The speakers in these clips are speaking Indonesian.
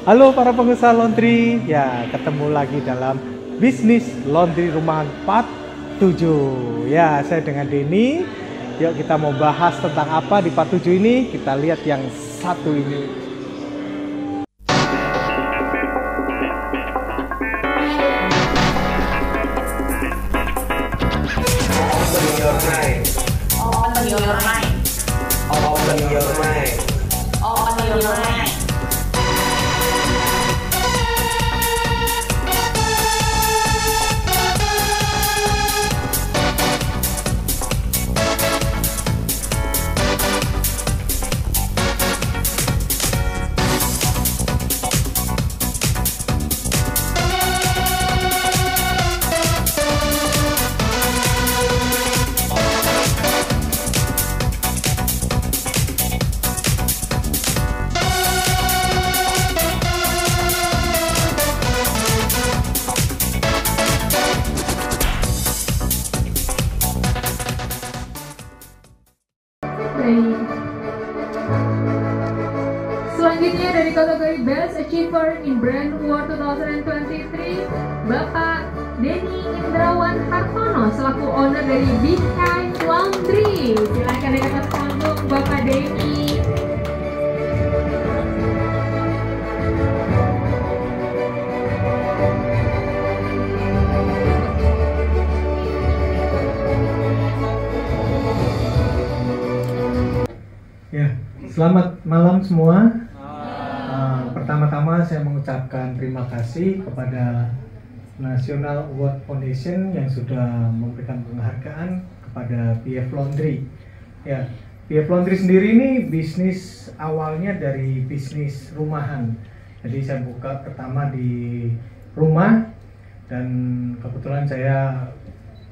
Halo para pengusaha laundry, ya ketemu lagi dalam bisnis laundry rumahan part 7. Ya, saya dengan Denny. Yuk kita mau bahas tentang apa di part 7 ini. Kita lihat yang satu ini. Open your mind. Open your mind. Open your mind. Open your mind. Selanjutnya dari kategori Best Achiever in Brand Award 2023, Bapak Denny Indrawan Hartono selaku owner dari Beehive Laundry. Silakan di atas panggung Bapak Denny. Ya, selamat malam semua. Pertama-tama saya mengucapkan terima kasih kepada National Award Foundation yang sudah memberikan penghargaan kepada BF Laundry. Ya, BF Laundry sendiri ini bisnis awalnya dari bisnis rumahan. Jadi saya buka pertama di rumah dan kebetulan saya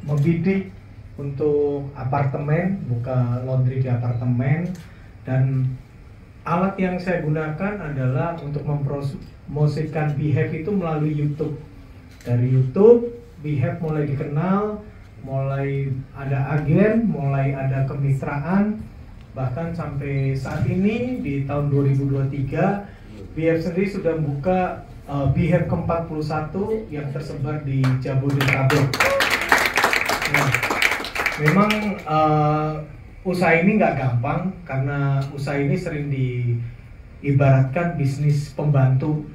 membidik untuk apartemen, buka laundry di apartemen. Dan alat yang saya gunakan adalah untuk mempromosikan Beehive itu melalui YouTube. Dari YouTube, Beehive mulai dikenal, mulai ada agen, mulai ada kemitraan, bahkan sampai saat ini di tahun 2023, Beehive sendiri sudah membuka Beehive ke-41 yang tersebar di Jabodetabek. Nah, memang usaha ini nggak gampang karena usaha ini sering diibaratkan bisnis pembantu,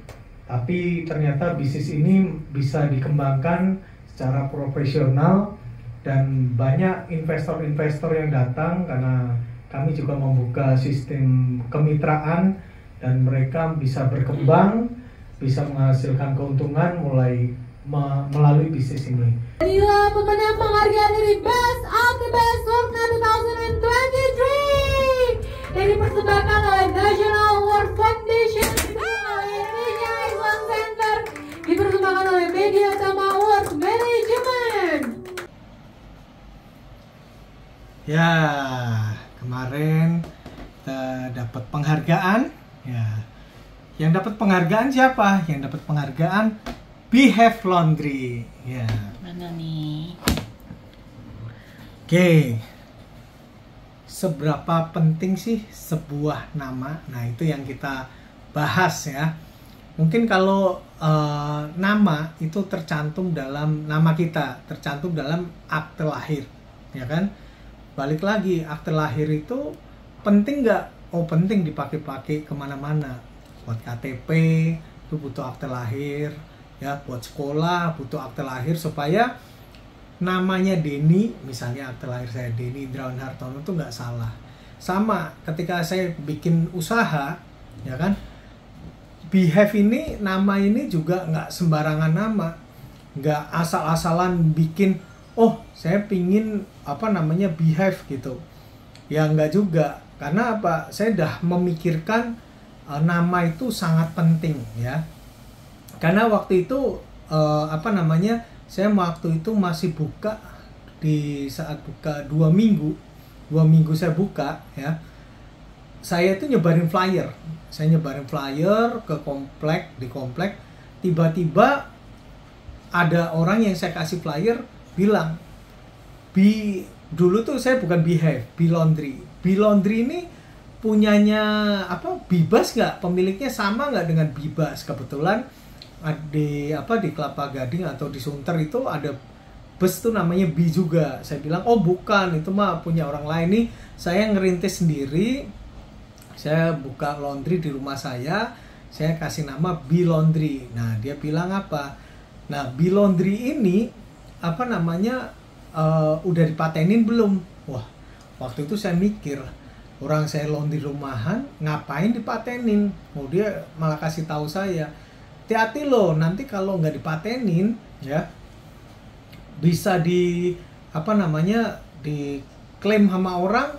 tapi ternyata bisnis ini bisa dikembangkan secara profesional dan banyak investor-investor yang datang karena kami juga membuka sistem kemitraan dan mereka bisa berkembang, bisa menghasilkan keuntungan melalui bisnis ini. Inilah pemenang penghargaan dari Best of the Best Workner 2023 yang dipersembahkan oleh National Award Foundation, oleh Indonesia Excellence Center, dipersembahkan oleh Media Sama Award Management. Ya, kemarin kita dapat penghargaan. Ya, yang dapat penghargaan siapa? Yang dapat penghargaan Beehive Laundry. Ya. Mana nih? Oke. Seberapa penting sih sebuah nama? Nah, itu yang kita bahas ya. Mungkin kalau nama itu tercantum dalam nama kita, tercantum dalam akte lahir, ya kan? Balik lagi, akte lahir itu penting nggak? Oh, penting dipakai-pakai kemana-mana. Buat KTP itu butuh akte lahir. Ya, buat sekolah butuh akte lahir supaya namanya Denny, misalnya akte lahir saya Denny Indrawan Hartono itu nggak salah. Sama ketika saya bikin usaha, ya kan, Beehive ini nama ini juga nggak sembarangan nama, nggak asal-asalan bikin. Oh, saya pingin Beehive gitu. Ya nggak juga, karena apa? Saya udah memikirkan nama itu sangat penting ya. Karena waktu itu saya waktu itu masih buka, di saat buka 2 minggu saya buka ya, saya itu nyebarin flyer ke komplek, tiba-tiba ada orang yang saya kasih flyer bilang, dulu tuh saya bukan Beehive, Bee Laundry ini punyanya Bibas nggak, pemiliknya sama nggak dengan Bibas. Kebetulan di Kelapa Gading atau di Sunter itu ada bus tuh namanya Bi juga. Saya bilang oh bukan, itu mah punya orang lain. Nih saya ngerintis sendiri, saya buka laundry di rumah saya kasih nama Bi Laundry. Nah dia bilang apa, nah Bi Laundry ini udah dipatenin belum? Wah waktu itu saya mikir, orang saya laundry rumahan ngapain dipatenin? Oh dia malah kasih tahu saya, hati-hati loh, nanti kalau nggak dipatenin ya bisa diklaim sama orang,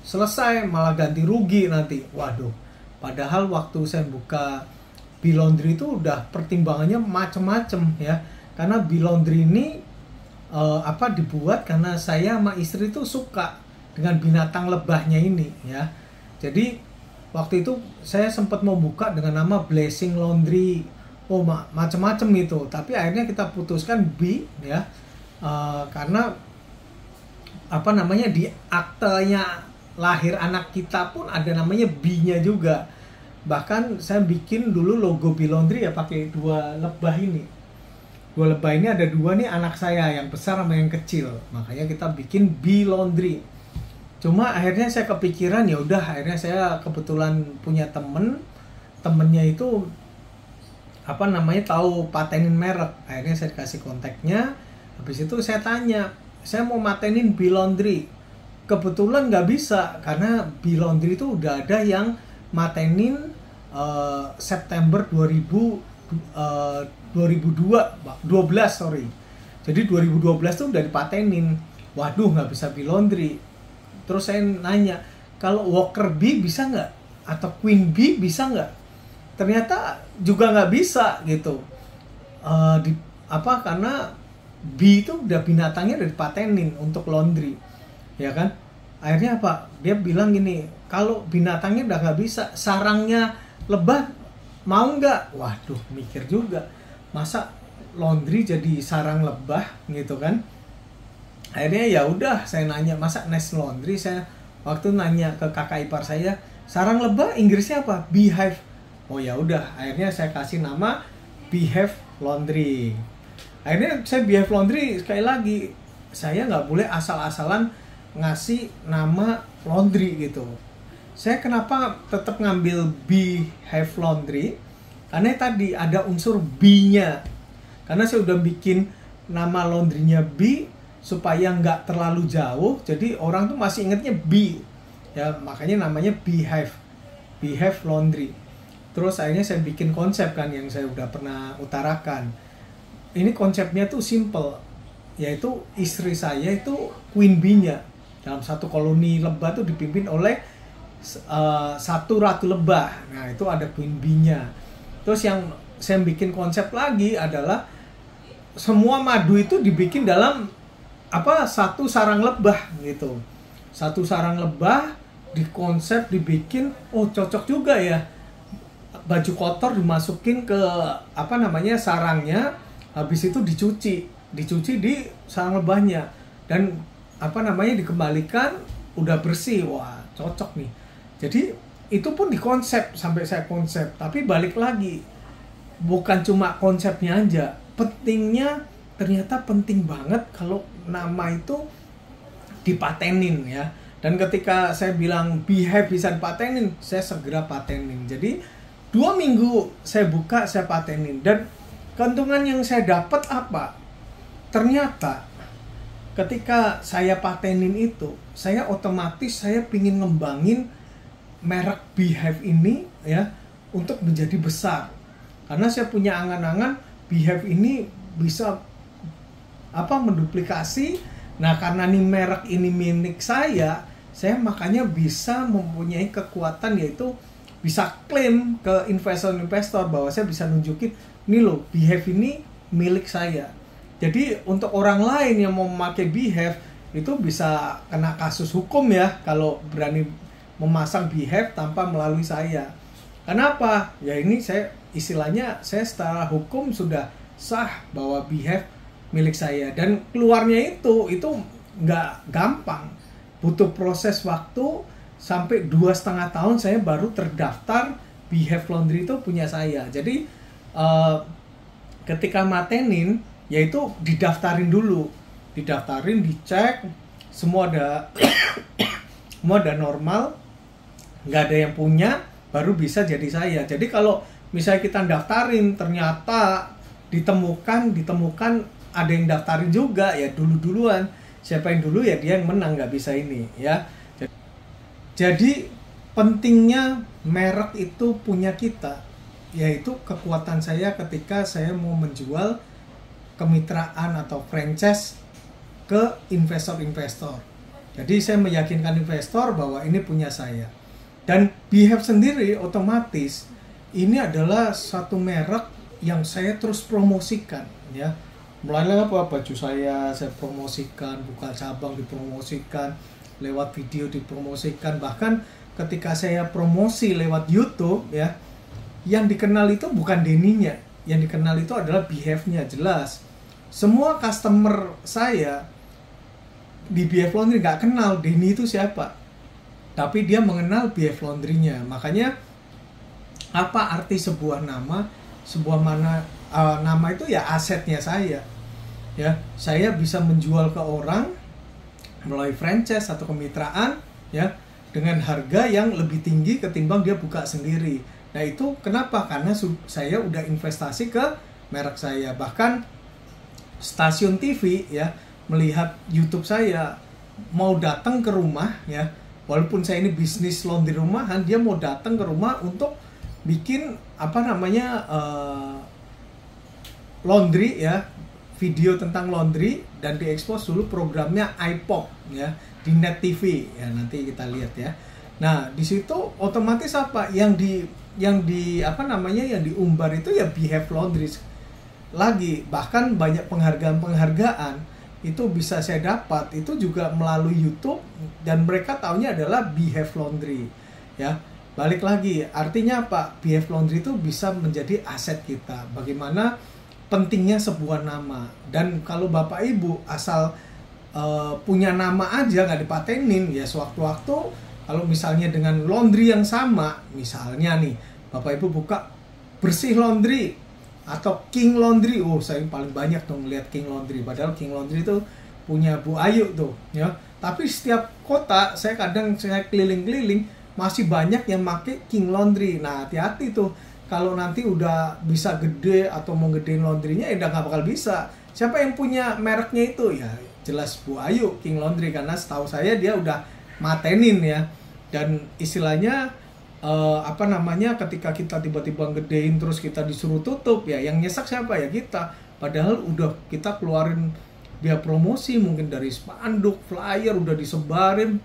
selesai malah ganti rugi nanti. Waduh, padahal waktu saya buka Bi Laundry itu udah pertimbangannya macem-macem ya, karena Bi Laundry ini dibuat karena saya sama istri itu suka dengan binatang lebahnya ini ya. Jadi waktu itu saya sempat mau buka dengan nama Blessing Laundry, macam-macam itu, tapi akhirnya kita putuskan Bi ya, karena di aktenya lahir anak kita pun ada namanya Bi-nya juga. Bahkan saya bikin dulu logo Bi Laundry ya pakai dua lebah ini. Dua lebah ini ada dua nih, anak saya yang besar sama yang kecil. Makanya kita bikin Bi Laundry. Cuma akhirnya saya kepikiran, ya udah akhirnya saya kebetulan punya temennya itu tahu patenin merek. Akhirnya saya kasih kontaknya. Habis itu saya tanya, saya mau matenin Bi Laundry. Kebetulan nggak bisa karena Bi Laundry itu udah ada yang matenin September 2012 sorry. Jadi 2012 tuh udah dipatenin. Waduh, nggak bisa Bi Laundry. Terus saya nanya, kalau Walker Bee bisa nggak? Atau Queen Bee bisa nggak? Ternyata juga nggak bisa gitu. Karena bee itu udah binatangnya udah dipatenin untuk laundry, ya kan? Akhirnya dia bilang gini, kalau binatangnya udah nggak bisa, sarangnya lebah mau nggak? Waduh, mikir juga, masa laundry jadi sarang lebah gitu kan? Akhirnya ya udah saya nanya, masa Nest Laundry, saya waktu nanya ke kakak ipar saya, sarang lebah Inggrisnya apa? Beehive. Oh ya udah, akhirnya saya kasih nama Beehive Laundry. Akhirnya saya Beehive Laundry, sekali lagi saya nggak boleh asal-asalan ngasih nama laundry gitu. Saya kenapa tetap ngambil Beehive Laundry? Karena tadi ada unsur B-nya. Karena saya udah bikin nama laundrynya B supaya nggak terlalu jauh, jadi orang tuh masih ingetnya B ya, makanya namanya Beehive Laundry. Terus akhirnya saya bikin konsep kan yang saya udah pernah utarakan. Ini konsepnya tuh simple, yaitu istri saya itu Queen Bee-nya. Dalam satu koloni lebah tuh dipimpin oleh satu ratu lebah. Nah itu ada Queen Bee-nya. Terus yang saya bikin konsep lagi adalah semua madu itu dibikin dalam satu sarang lebah gitu. Satu sarang lebah dikonsep dibikin, cocok juga ya. Baju kotor dimasukin ke sarangnya, habis itu dicuci di sarang lebahnya dan dikembalikan udah bersih. Wah, cocok nih. Jadi itu pun dikonsep sampai saya konsep, tapi balik lagi bukan cuma konsepnya aja. Ternyata penting banget kalau nama itu dipatenin ya. Dan ketika saya bilang Beehive bisa dipatenin, saya segera patenin. Jadi 2 minggu saya buka, saya patenin. Dan keuntungan yang saya dapat apa? Ternyata ketika saya patenin itu, saya otomatis saya pingin ngembangin merek Beehive ini ya untuk menjadi besar. Karena saya punya angan-angan Beehive ini bisa menduplikasi. Nah karena nih merek ini milik saya makanya bisa mempunyai kekuatan, yaitu bisa klaim ke investor-investor bahwa saya bisa nunjukin, nih loh Beehive ini milik saya. Jadi untuk orang lain yang mau memakai Beehive itu bisa kena kasus hukum ya kalau berani memasang Beehive tanpa melalui saya. Kenapa? Ya ini saya secara hukum sudah sah bahwa Beehive milik saya, dan keluarnya itu nggak gampang, butuh proses waktu sampai 2,5 tahun saya baru terdaftar Behave Laundry itu punya saya. Jadi ketika matenin, yaitu didaftarin dulu, dicek, semua ada semua ada normal, nggak ada yang punya, baru bisa jadi saya. Jadi kalau misalnya kita daftarin ternyata ditemukan ada yang daftarin juga, ya duluan. Siapa yang dulu ya dia yang menang, nggak bisa ini ya. Jadi pentingnya merek itu punya kita, yaitu kekuatan saya ketika saya mau menjual kemitraan atau franchise ke investor-investor. Jadi saya meyakinkan investor bahwa ini punya saya. Dan Behave sendiri otomatis ini adalah satu merek yang saya terus promosikan ya. Mulai apa baju saya promosikan, buka cabang dipromosikan, lewat video dipromosikan, bahkan ketika saya promosi lewat YouTube ya, yang dikenal itu bukan Denny-nya, yang dikenal itu adalah Behave-nya, jelas. Semua customer saya di Behave Laundry nggak kenal Denny itu siapa, tapi dia mengenal Behave Laundry-nya. Makanya apa arti sebuah nama? Nama itu ya asetnya saya. Ya, saya bisa menjual ke orang melalui franchise atau kemitraan ya dengan harga yang lebih tinggi ketimbang dia buka sendiri. Nah itu kenapa? Karena saya udah investasi ke merek saya. Bahkan stasiun TV ya melihat YouTube saya, mau datang ke rumah ya, walaupun saya ini bisnis laundry rumahan, dia mau datang ke rumah untuk bikin laundry ya, video tentang laundry, dan diekspos dulu programnya iPop ya di Net TV ya, nanti kita lihat ya. Nah di situ otomatis yang diumbar itu ya Behave Laundry lagi. Bahkan banyak penghargaan itu bisa saya dapat itu juga melalui YouTube, dan mereka taunya adalah Behave Laundry ya. Balik lagi, artinya apa? Behave Laundry itu bisa menjadi aset kita. Bagaimana pentingnya sebuah nama. Dan kalau Bapak Ibu asal punya nama aja nggak dipatenin, ya sewaktu-waktu kalau misalnya dengan laundry yang sama, misalnya nih Bapak Ibu buka Bersih Laundry atau King Laundry, saya paling banyak tuh ngeliat King Laundry, padahal King Laundry itu punya Bu Ayu tuh ya. Tapi setiap kota saya keliling-keliling masih banyak yang pakai King Laundry. Nah hati-hati tuh, kalau nanti udah bisa gede atau mau gedein laundrynya, ya udah nggak bakal bisa. Siapa yang punya mereknya itu? Ya jelas Bu Ayu, King Laundry, karena setahu saya dia udah matenin ya. Dan istilahnya ketika kita tiba-tiba gedein terus kita disuruh tutup, ya yang nyesek siapa? Ya kita. Padahal udah kita keluarin biaya promosi, mungkin dari spanduk, flyer udah disebarin,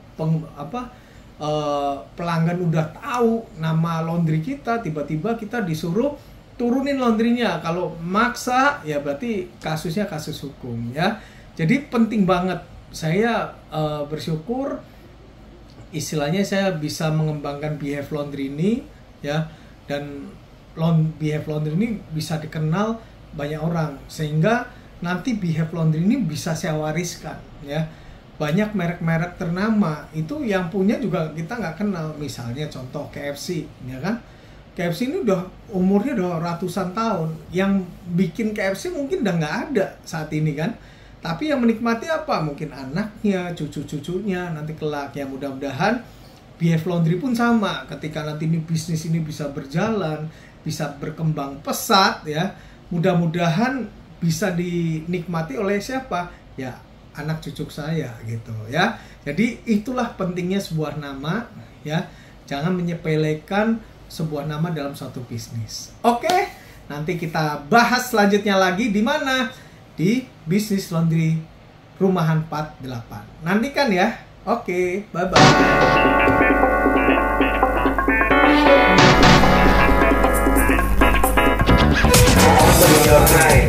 pelanggan udah tahu nama laundry kita, tiba-tiba kita disuruh turunin laundrynya. Kalau maksa ya berarti kasusnya kasus hukum ya. Jadi penting banget, saya bersyukur istilahnya saya bisa mengembangkan Behave Laundry ini ya, dan Behave Laundry ini bisa dikenal banyak orang, sehingga nanti Behave Laundry ini bisa saya wariskan ya. Banyak merek-merek ternama itu yang punya juga kita nggak kenal. Misalnya contoh KFC ya kan, KFC ini udah umurnya udah ratusan tahun. Yang bikin KFC mungkin udah nggak ada saat ini kan, tapi yang menikmati apa? Mungkin anaknya, cucu-cucunya nanti kelak. Ya mudah-mudahan Behave Laundry pun sama. Ketika nanti ini bisnis ini bisa berjalan, bisa berkembang pesat ya, mudah-mudahan bisa dinikmati oleh siapa? Ya anak cucu saya gitu ya. Jadi itulah pentingnya sebuah nama ya. Jangan menyepelekan sebuah nama dalam suatu bisnis. Oke, nanti kita bahas selanjutnya lagi di mana? Di Bisnis Laundry Rumahan 48. Nantikan ya. Oke, bye-bye. Open your mind.